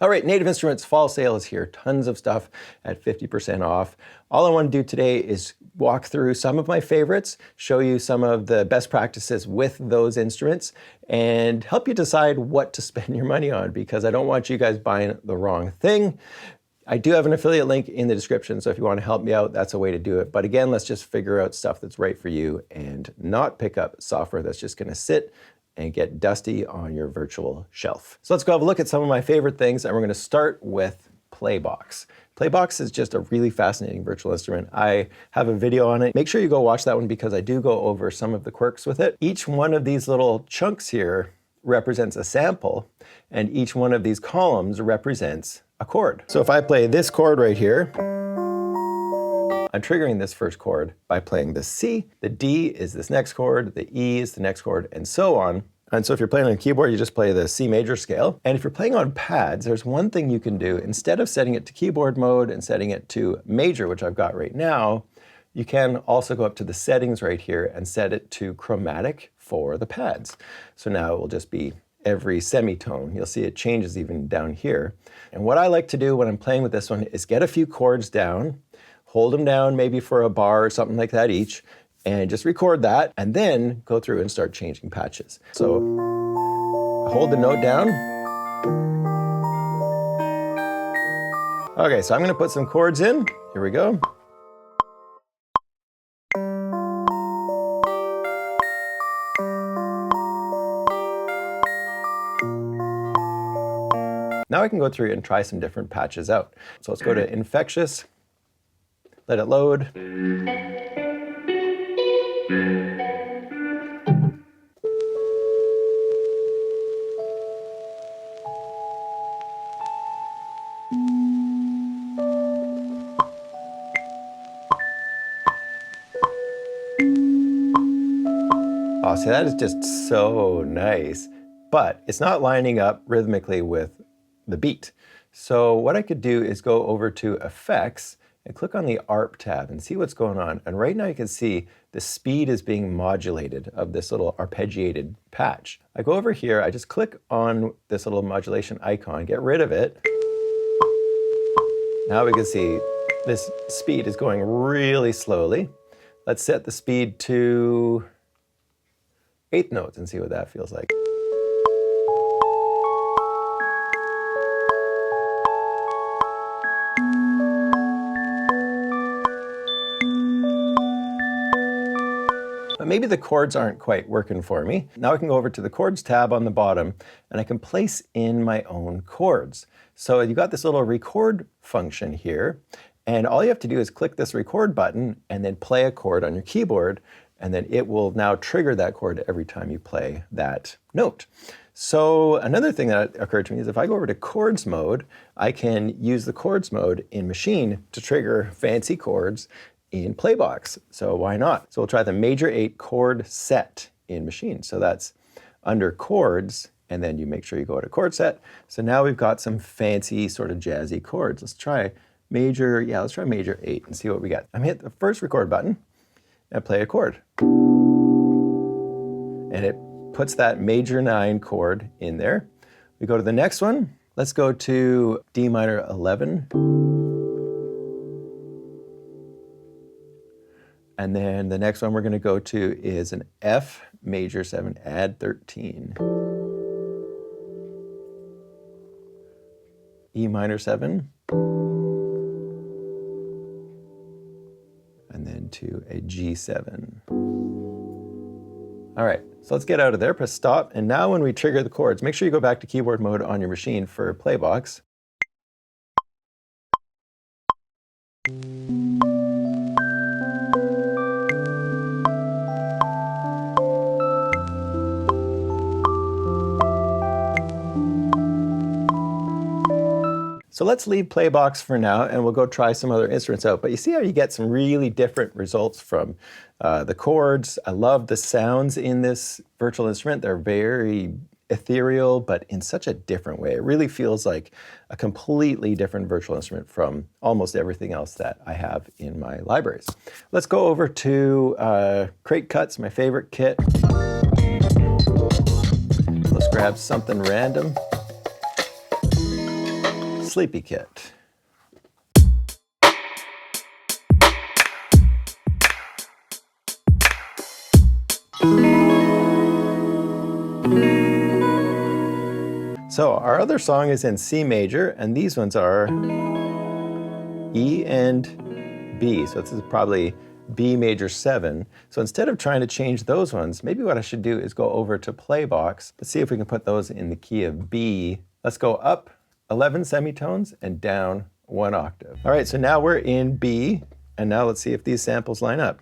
All right, Native Instruments fall sale is here. Tons of stuff at 50% off. All I want to do today is walk through some of my favorites, show you some of the best practices with those instruments, and help you decide what to spend your money on, because I don't want you guys buying the wrong thing. I do have an affiliate link in the description, so if you want to help me out, that's a way to do it. But again, let's just figure out stuff that's right for you and not pick up software that's just going to sit and get dusty on your virtual shelf. So let's go have a look at some of my favorite things, and we're going to start with Playbox. Playbox is just a really fascinating virtual instrument. I have a video on it. Make sure you go watch that one because I do go over some of the quirks with it. Each one of these little chunks here represents a sample, and each one of these columns represents a chord. So if I play this chord right here, I'm triggering this first chord by playing the C, the D is this next chord, the E is the next chord, and so on. And so if you're playing on a keyboard, you just play the C major scale. And if you're playing on pads, there's one thing you can do. Instead of setting it to keyboard mode and setting it to major, which I've got right now, you can also go up to the settings right here and set it to chromatic for the pads. So now it will just be every semitone. You'll see it changes even down here. And what I like to do when I'm playing with this one is get a few chords down, hold them down maybe for a bar or something like that each, and just record that, and then go through and start changing patches. So hold the note down. Okay, so I'm going to put some chords in. Here we go. Now I can go through and try some different patches out. So let's go to Infectious, let it load. Oh, see, that is just so nice, but it's not lining up rhythmically with the beat. So what I could do is go over to Effects and click on the ARP tab and see what's going on. And right now you can see the speed is being modulated of this little arpeggiated patch. I go over here, I just click on this little modulation icon, get rid of it. Now we can see this speed is going really slowly. Let's set the speed to 8th notes and see what that feels like. But maybe the chords aren't quite working for me. Now I can go over to the Chords tab on the bottom, and I can place in my own chords. So you've got this little record function here, and all you have to do is click this record button and then play a chord on your keyboard, and then it will now trigger that chord every time you play that note. So another thing that occurred to me is if I go over to chords mode, I can use the chords mode in Machine to trigger fancy chords in Playbox. So why not? So we'll try the major 8 chord set in Machine. So that's under chords, and then you make sure you go to chord set. So now we've got some fancy sort of jazzy chords. Let's try major, let's try major 8 and see what we get. I'm gonna hit the first record button and play a chord. And it puts that major 9 chord in there. We go to the next one. Let's go to D minor 11. And then the next one we're going to go to is an F major 7, add 13. E minor 7. And then to a G7. All right, so let's get out of there, press stop. And now when we trigger the chords, make sure you go back to keyboard mode on your machine for Playbox. So let's leave Playbox for now, and we'll go try some other instruments out. But you see how you get some really different results from the chords. I love the sounds in this virtual instrument. They're very ethereal, but in such a different way. It really feels like a completely different virtual instrument from almost everything else that I have in my libraries. Let's go over to Crate Cuts, my favorite kit. Let's grab something random. Sleepy Kit. So our other song is in C major, and these ones are E and B. So this is probably B major 7. So instead of trying to change those ones, maybe what I should do is go over to Playbox. Let's see if we can put those in the key of B. Let's go up 11 semitones and down 1 octave. All right, so now we're in B, and now let's see if these samples line up.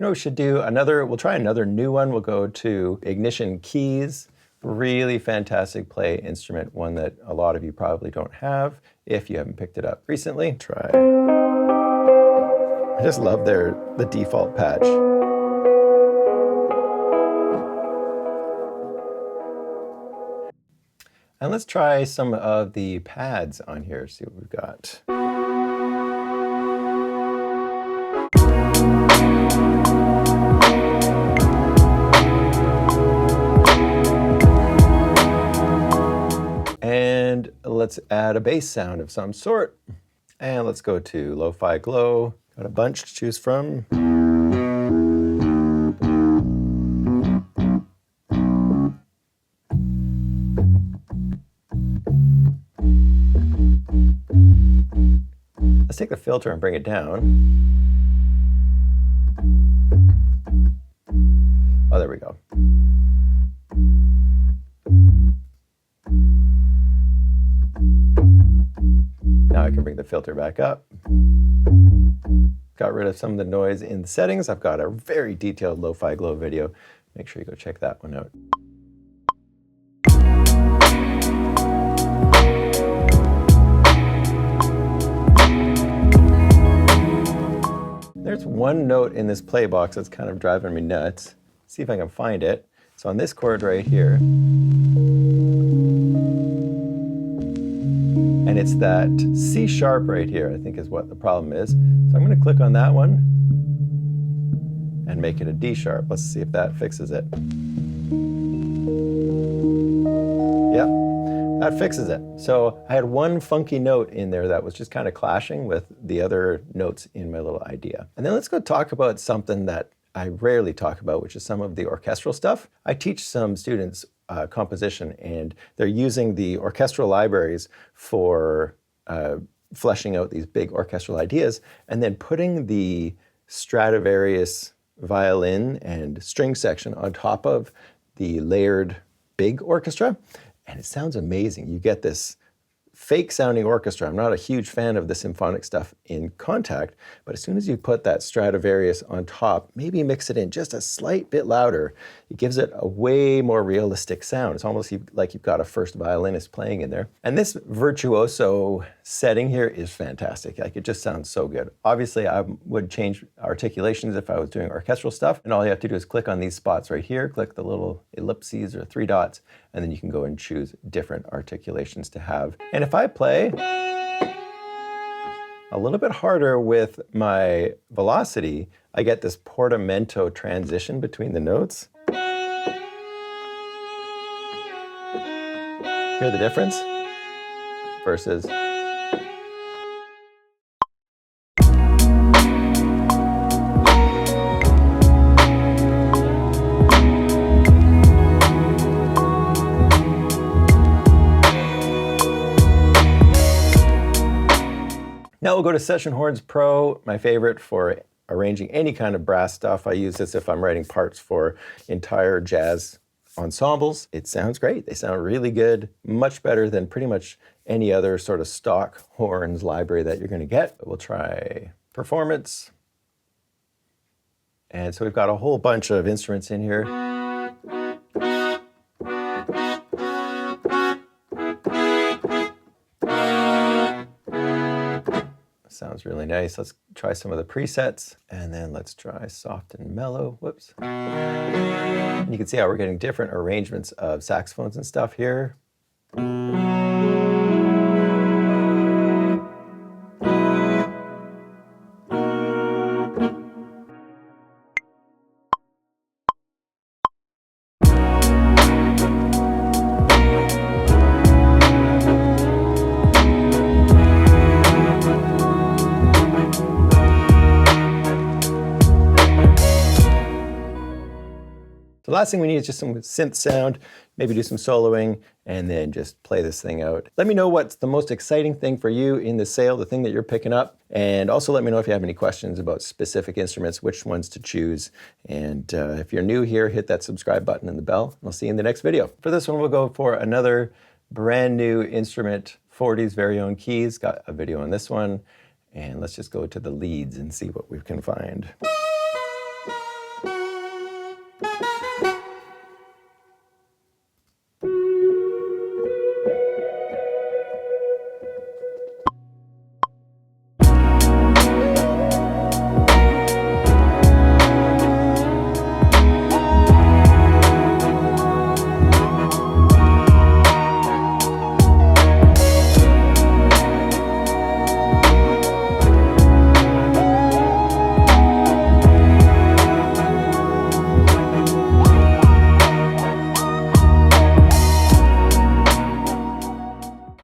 We should do we'll try another new one. We'll go to Ignition Keys. Really fantastic play instrument, one that a lot of you probably don't have if you haven't picked it up recently. Try. I just love the default patch. And let's try some of the pads on here, see what we've got. And let's add a bass sound of some sort. And let's go to Lo-Fi Glow. Got a bunch to choose from. Let's take the filter and bring it down. Oh, there we go. Now I can bring the filter back up. Got rid of some of the noise in the settings. I've got a very detailed Lo-Fi Glow video. Make sure you go check that one out. There's one note in this Playbox that's kind of driving me nuts. See if I can find it. So on this chord right here, and it's that C sharp right here, I think is what the problem is. So I'm going to click on that one and make it a D sharp. Let's see if that fixes it. Yep, that fixes it. So I had one funky note in there that was just kind of clashing with the other notes in my little idea. And then let's go talk about something that I rarely talk about, which is some of the orchestral stuff. I teach some students composition, and they're using the orchestral libraries for fleshing out these big orchestral ideas, and then putting the Stradivarius violin and string section on top of the layered big orchestra, and it sounds amazing. You get this fake sounding orchestra. I'm not a huge fan of the symphonic stuff in Contact, but as soon as you put that Stradivarius on top, maybe mix it in just a slight bit louder, it gives it a way more realistic sound. It's almost like you've got a first violinist playing in there. And this virtuoso setting here is fantastic. Like, it just sounds so good. Obviously, I would change articulations if I was doing orchestral stuff, and all you have to do is click on these spots right here, click the little ellipses or 3 dots, and then you can go and choose different articulations to have. And if I play a little bit harder with my velocity, I get this portamento transition between the notes. Hear the difference? Versus. Now we'll go to Session Horns Pro, my favorite for arranging any kind of brass stuff. I use this if I'm writing parts for entire jazz ensembles. It sounds great. They sound really good, much better than pretty much any other sort of stock horns library that you're going to get. We'll try Performance. And so we've got a whole bunch of instruments in here. Sounds really nice. Let's try some of the presets, and then let's try soft and mellow. Whoops. And you can see how we're getting different arrangements of saxophones and stuff here. last thing we need is just some synth sound, maybe do some soloing, and then just play this thing out. Let me know what's the most exciting thing for you in the sale, the thing that you're picking up, and also let me know if you have any questions about specific instruments, which ones to choose. And if you're new here, hit that subscribe button and the bell, and I'll see you in the next video. For this one, we'll go for another brand new instrument, 40's very own keys. Got a video on this one, and let's just go to the leads and see what we can find.